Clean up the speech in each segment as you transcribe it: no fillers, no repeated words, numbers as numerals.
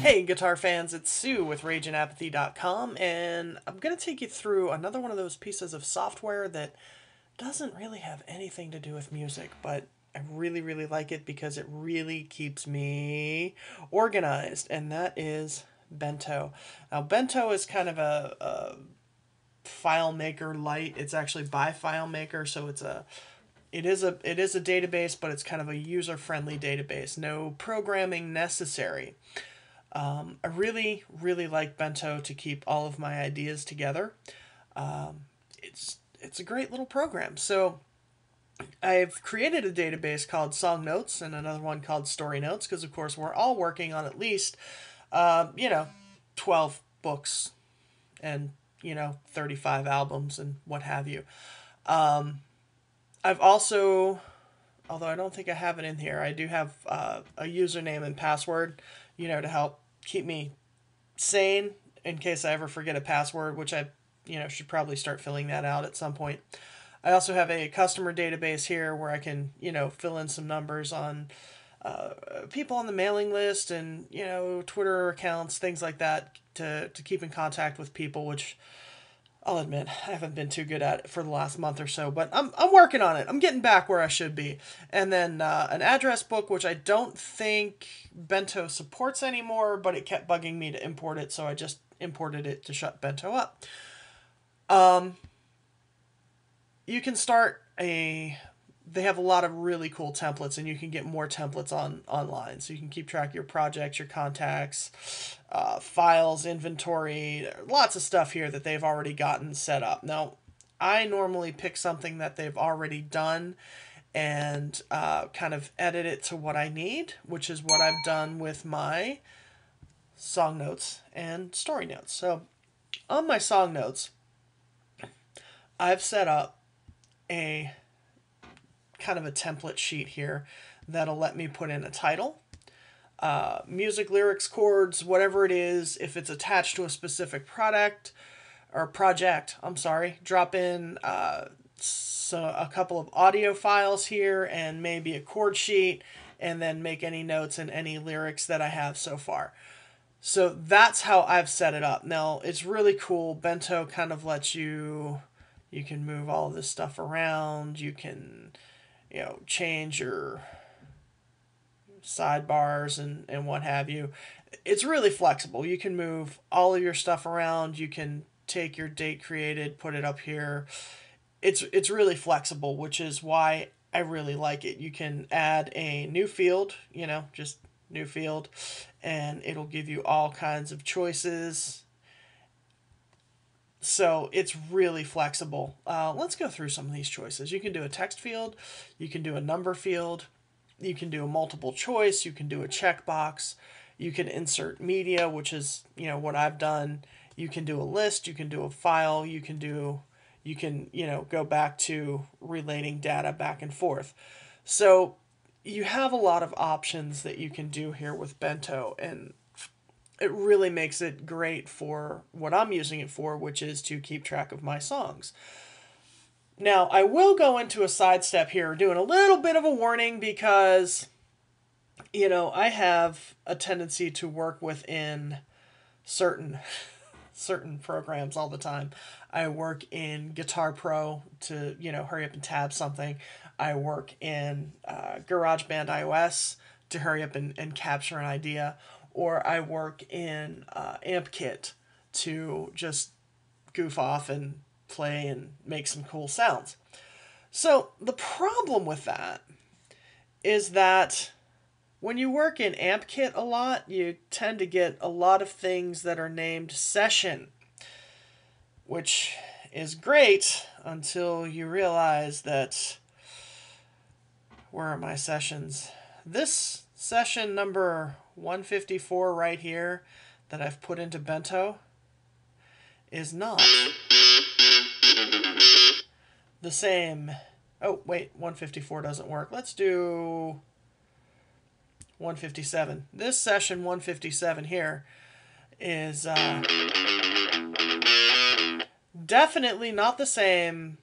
Hey guitar fans, it's Sue with RageandApathy.com, and I'm going to take you through another one of those pieces of software that doesn't really have anything to do with music, but I really like it because it really keeps me organized, and that is Bento. Now Bento is kind of a FileMaker light. It's actually by FileMaker, so it is a database, but it's kind of a user-friendly database. No programming necessary. I really like Bento to keep all of my ideas together. It's a great little program. So I've created a database called Song Notes and another one called Story Notes because, of course, we're all working on at least, 12 books and, 35 albums and what have you. I've also, although I don't think I have it in here, I do have a username and password, to help keep me sane in case I ever forget a password, which I, should probably start filling that out at some point. I also have a customer database here where I can, fill in some numbers on people on the mailing list and, Twitter accounts, things like that to keep in contact with people, which I'll admit I haven't been too good at it for the last month or so, but I'm working on it. I'm getting back where I should be. And then an address book, which I don't think Bento supports anymore, but it kept bugging me to import it, so I just imported it to shut Bento up. You can start they have a lot of really cool templates, and you can get more templates online. So you can keep track of your projects, your contacts, files, inventory, lots of stuff here that they've already gotten set up. Now, I normally pick something that they've already done and kind of edit it to what I need, which is what I've done with my song notes and story notes. So on my song notes, I've set up a kind of a template sheet here that'll let me put in a title, music, lyrics, chords, whatever it is. If it's attached to a specific project, drop in a couple of audio files here and maybe a chord sheet, and then make any notes and any lyrics that I have so far. So that's how I've set it up. Now, it's really cool. Bento kind of lets you can move all this stuff around. You can, change your sidebars and what have you. It's really flexible. You can move all of your stuff around. You can take your date created, put it up here. It's really flexible, which is why I really like it. You can add a new field, just new field, and it'll give you all kinds of choices. So it's really flexible. Let's go through some of these choices. You can do a text field, you can do a number field, you can do a multiple choice, you can do a checkbox, you can insert media, which is, what I've done. You can do a list, you can do a file, you can go back to relating data back and forth. So you have a lot of options that you can do here with Bento, and it really makes it great for what I'm using it for, which is to keep track of my songs. Now, I will go into a sidestep here, doing a little bit of a warning because, I have a tendency to work within certain programs all the time. I work in Guitar Pro to, hurry up and tab something. I work in GarageBand iOS to hurry up and capture an idea. Or I work in AmpKit to just goof off and play and make some cool sounds. So the problem with that is that when you work in AmpKit a lot, you tend to get a lot of things that are named session, which is great until you realize that, where are my sessions? This session number 154 right here that I've put into Bento is not the same. Oh, wait, 154 doesn't work. Let's do 157. This session 157 here is definitely not the same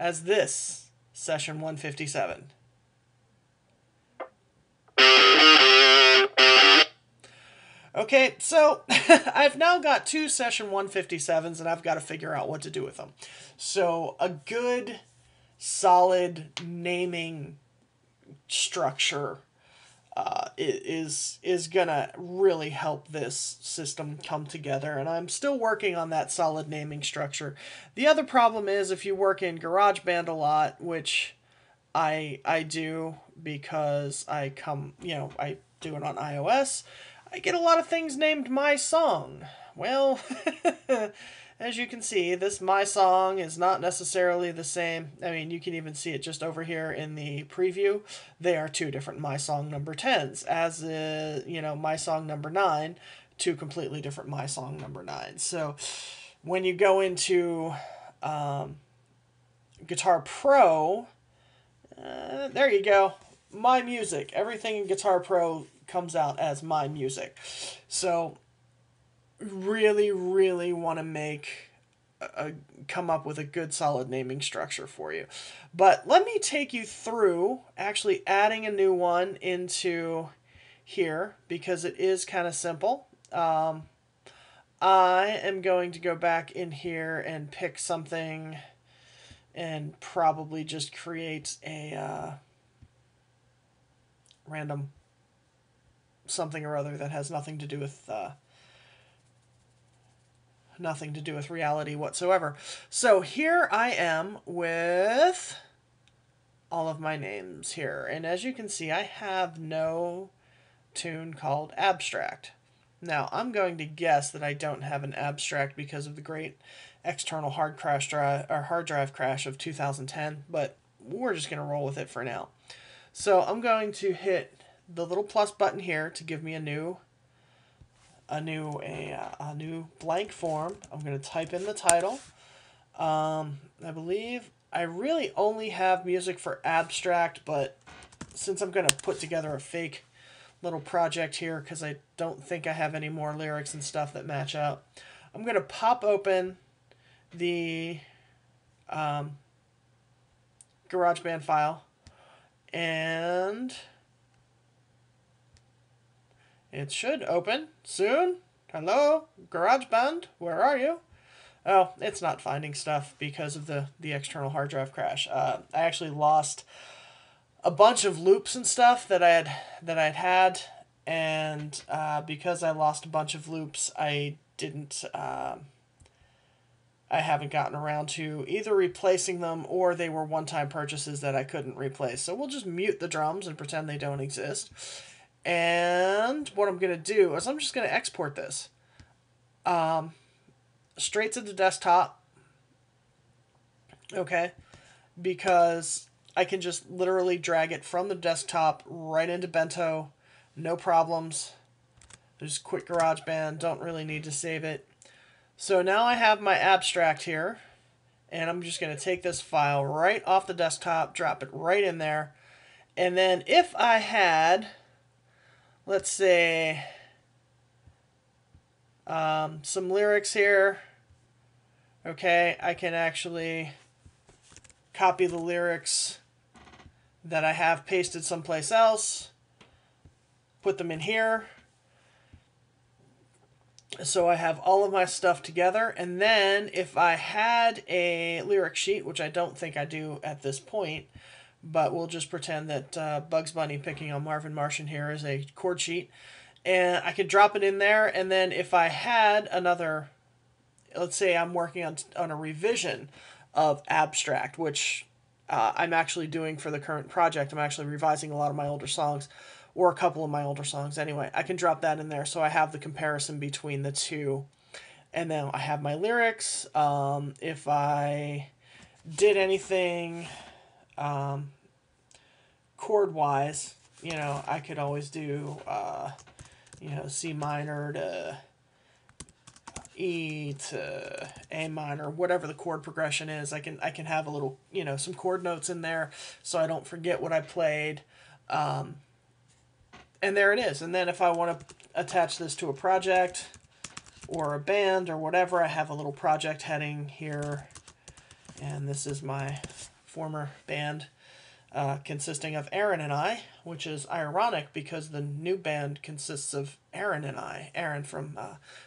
as this session 157. Okay, so I've now got two session 157s and I've got to figure out what to do with them. So a good solid naming structure is gonna really help this system come together, and I'm still working on that solid naming structure. The other problem is if you work in GarageBand a lot, which I do because I do it on iOS, I get a lot of things named My Song. Well, as you can see, this My Song is not necessarily the same. I mean, you can even see it just over here in the preview. They are two different My Song number 10s. As, My Song number 9, two completely different My Song number 9s. So when you go into Guitar Pro, there you go. My Music. Everything in Guitar Pro comes out as My Music. So really, really want to come up with a good solid naming structure for you. But let me take you through actually adding a new one into here because it is kind of simple. I am going to go back in here and pick something and probably just create a random something or other that has nothing to do with reality whatsoever. So here I am with all of my names here, and as you can see, I have no tune called Abstract. Now I'm going to guess that I don't have an Abstract because of the great external hard drive crash of 2010, but we're just going to roll with it for now. So I'm going to hit the little plus button here to give me a new blank form. I'm going to type in the title. I believe I really only have music for Abstract, but since I'm going to put together a fake little project here because I don't think I have any more lyrics and stuff that match up, I'm going to pop open the GarageBand file, and it should open soon. Hello, GarageBand, where are you? Oh, it's not finding stuff because of the external hard drive crash. I actually lost a bunch of loops and stuff that I'd had, and because I lost a bunch of loops, I haven't gotten around to either replacing them or they were one-time purchases that I couldn't replace. So we'll just mute the drums and pretend they don't exist. And what I'm going to do is I'm just going to export this straight to the desktop, okay, because I can just literally drag it from the desktop right into Bento, no problems. Just quit GarageBand, don't really need to save it. So now I have my Abstract here, and I'm just going to take this file right off the desktop, drop it right in there, and then if I had, let's say, some lyrics here, okay, I can actually copy the lyrics that I have pasted someplace else, put them in here, so I have all of my stuff together. And then if I had a lyric sheet, which I don't think I do at this point, but we'll just pretend that Bugs Bunny picking on Marvin Martian here is a chord sheet, and I could drop it in there. And then if I had another, let's say I'm working on a revision of Abstract, which I'm actually doing for the current project. I'm actually revising a lot of my older songs, or a couple of my older songs anyway. I can drop that in there so I have the comparison between the two. And then I have my lyrics. If I did anything chord-wise, I could always do, C minor to E to A minor, whatever the chord progression is. I can have a little, some chord notes in there so I don't forget what I played. And there it is. And then if I want to attach this to a project or a band or whatever, I have a little project heading here. And this is my former band. consisting of Aaron and I, which is ironic because the new band consists of Aaron and I. Aaron from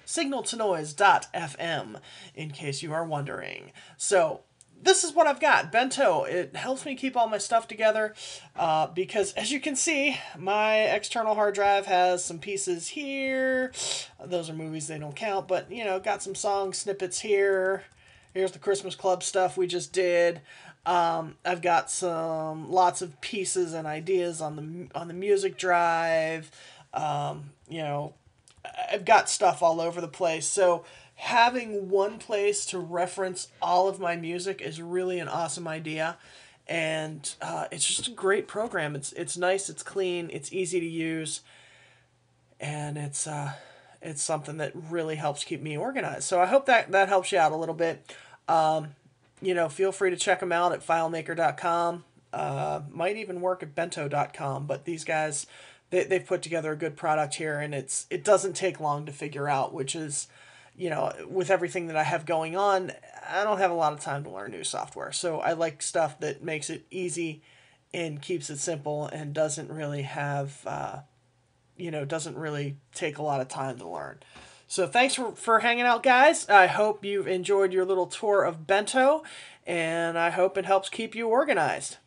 signaltonoise.fm, in case you are wondering. So, this is what I've got. Bento. It helps me keep all my stuff together because, as you can see, my external hard drive has some pieces here. Those are movies, they don't count, but, you know, got some song snippets here. Here's the Christmas Club stuff we just did. I've got lots of pieces and ideas on the music drive. You know, I've got stuff all over the place. So having one place to reference all of my music is really an awesome idea. And it's just a great program. It's nice, it's clean, it's easy to use, and it's something that really helps keep me organized. So I hope that helps you out a little bit. You know, feel free to check them out at filemaker.com. Might even work at bento.com, but these guys, they've put together a good product here, and it doesn't take long to figure out, which is, you know, with everything that I have going on, I don't have a lot of time to learn new software. So I like stuff that makes it easy and keeps it simple and doesn't really have, you know, doesn't really take a lot of time to learn. So thanks for hanging out, guys. I hope you've enjoyed your little tour of Bento, and I hope it helps keep you organized.